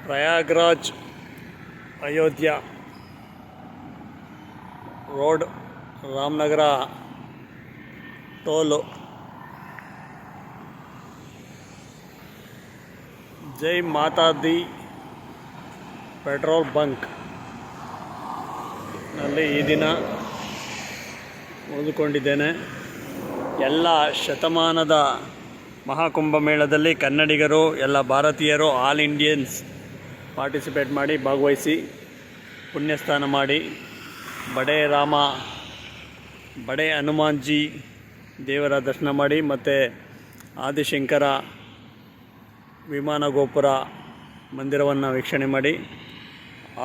Prayagraj Ayodhya road Ramnagar toll जय माता दी petrol bunk ನಲ್ಲಿ ಈ ದಿನ ಉಳಿದುಕೊಂಡಿದ್ದೇನೆ. ಎಲ್ಲ ಶತಮಾನದ ಮಹಾಕುಂಭಮೇಳದಲ್ಲಿ ಕನ್ನಡಿಗರು ಎಲ್ಲ ಭಾರತೀಯರು ಆಲ್ ಇಂಡಿಯನ್ಸ್ ಪಾರ್ಟಿಸಿಪೇಟ್ ಮಾಡಿ ಭಾಗವಹಿಸಿ ಪುಣ್ಯಸ್ನಾನ ಮಾಡಿ ಬಡೆ ರಾಮ ಬಡೆ ಹನುಮಾನ್ಜಿ ದೇವರ ದರ್ಶನ ಮಾಡಿ ಮತ್ತು ಆದಿಶಂಕರ ವಿಮಾನ ಗೋಪುರ ಮಂದಿರವನ್ನು ವೀಕ್ಷಣೆ ಮಾಡಿ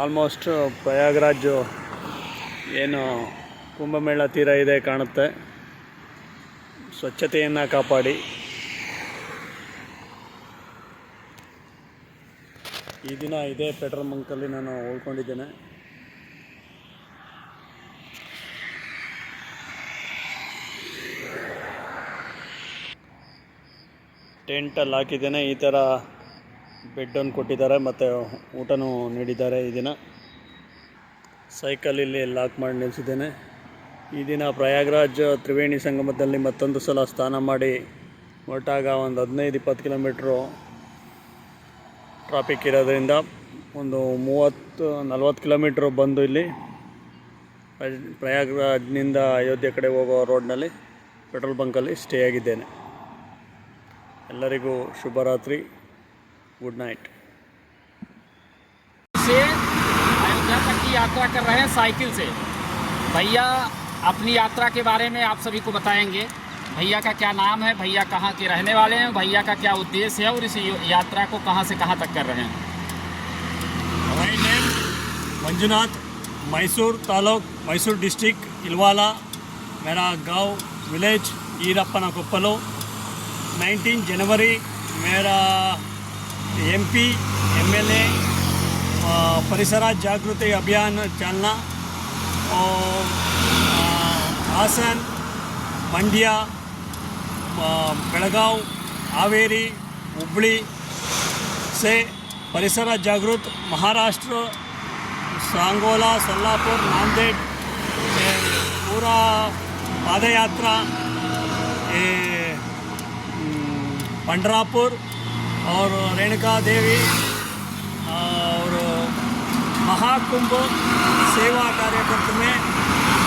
ಆಲ್ಮೋಸ್ಟ್ ಪ್ರಯಾಗರಾಜ್ ಏನು ಕುಂಭಮೇಳ ತೀರ ಇದೆ ಕಾಣುತ್ತೆ. ಸ್ವಚ್ಛತೆಯನ್ನು ಕಾಪಾಡಿ ಈ ದಿನ ಇದೇ ಪೆಟ್ರೋಲ್ ಬಂಕಲ್ಲಿ ನಾನು ಉಳ್ಕೊಂಡಿದ್ದೇನೆ. ಟೆಂಟಲ್ಲಿ ಹಾಕಿದ್ದೇನೆ. ಈ ಥರ ಬೆಡ್ಡನ್ನು ಕೊಟ್ಟಿದ್ದಾರೆ ಮತ್ತು ಊಟನೂ ನೀಡಿದ್ದಾರೆ. ಈ ದಿನ ಸೈಕಲ್ ಇಲ್ಲಿ ಲಾಕ್ ಮಾಡಿ ನಿಲ್ಲಿಸಿದ್ದೇನೆ. ಈ ದಿನ ಪ್ರಯಾಗರಾಜ್ ತ್ರಿವೇಣಿ ಸಂಗಮದಲ್ಲಿ ಮತ್ತೊಂದು ಸಲ ಸ್ನಾನ ಮಾಡಿ ಹೊರಟಾಗ ಒಂದು 15-20 ಕಿಲೋಮೀಟ್ರು ಟ್ರಾಫಿಕ್ ಇರೋದ್ರಿಂದ ಒಂದು 30-40 ಕಿಲೋಮೀಟ್ರು ಬಂದು ಇಲ್ಲಿ ಪ್ರಯಾಗರಾಜ್ನಿಂದ ಅಯೋಧ್ಯೆ ಕಡೆ ಹೋಗೋ ರೋಡ್ನಲ್ಲಿ ಪೆಟ್ರೋಲ್ ಬಂಕಲ್ಲಿ ಸ್ಟೇ ಆಗಿದ್ದೇನೆ. ಎಲ್ಲರಿಗೂ ಶುಭರಾತ್ರಿ, गुड नाइट। से अयोध्या तक की यात्रा कर रहे हैं साइकिल से। भैया अपनी यात्रा के बारे में आप सभी को बताएंगे। भैया का क्या नाम है, भैया कहाँ के रहने वाले हैं, भैया का क्या उद्देश्य है और इस यात्रा को कहाँ से कहाँ तक कर रहे हैं। My name Manjunath, Mysore taluk, Mysore district, Ilavala. मेरा गांव विलेज ईरप्पन कोप्पलो। 19 जनवरी मेरा MP MLA परिसर जागृति अभियान चलना और हासन, मंड्या, बेळगाव, हावेरी, हुब्बळ्ळि से परिसर जागृत महाराष्ट्र, सांगोला, सोलापुर, नांदेड़ पूरा पादयात्रा, पंढरापुर और रेणुका देवी और महाकुंभ सेवा कार्यक्रम में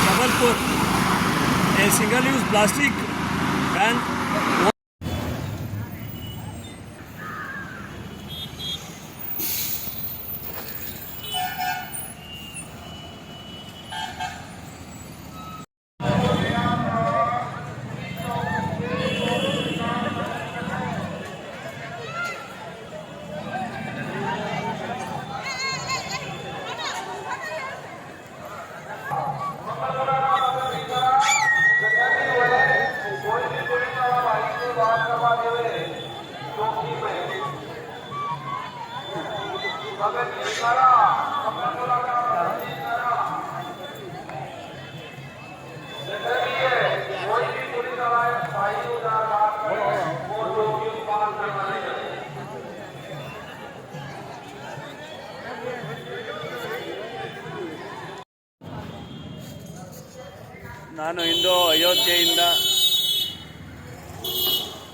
Jabalpur single use plastic ban. ನಾನು ಇಂದು ಅಯೋಧ್ಯೆಯಿಂದ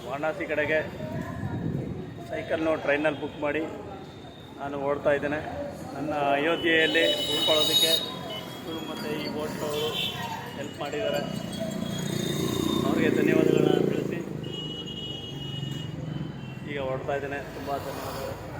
ವಾರಣಾಸಿ ಕಡೆಗೆ ಸೈಕಲ್ನು ಟ್ರೈನಲ್ಲಿ ಬುಕ್ ಮಾಡಿ ನಾನು ಓಡ್ತಾ ಇದ್ದೇನೆ. ನನ್ನ ಅಯೋಧ್ಯೆಯಲ್ಲಿ ಉಳ್ಕೊಳ್ಳೋದಕ್ಕೆ ಮತ್ತು ಈ ಓಟ್ಲವರು ಹೆಲ್ಪ್ ಮಾಡಿದ್ದಾರೆ. ಅವರಿಗೆ ಧನ್ಯವಾದಗಳನ್ನ ತಿಳಿಸಿ ಈಗ ಓಡ್ತಾ ಇದ್ದೇನೆ. ತುಂಬ ಧನ್ಯವಾದಗಳು.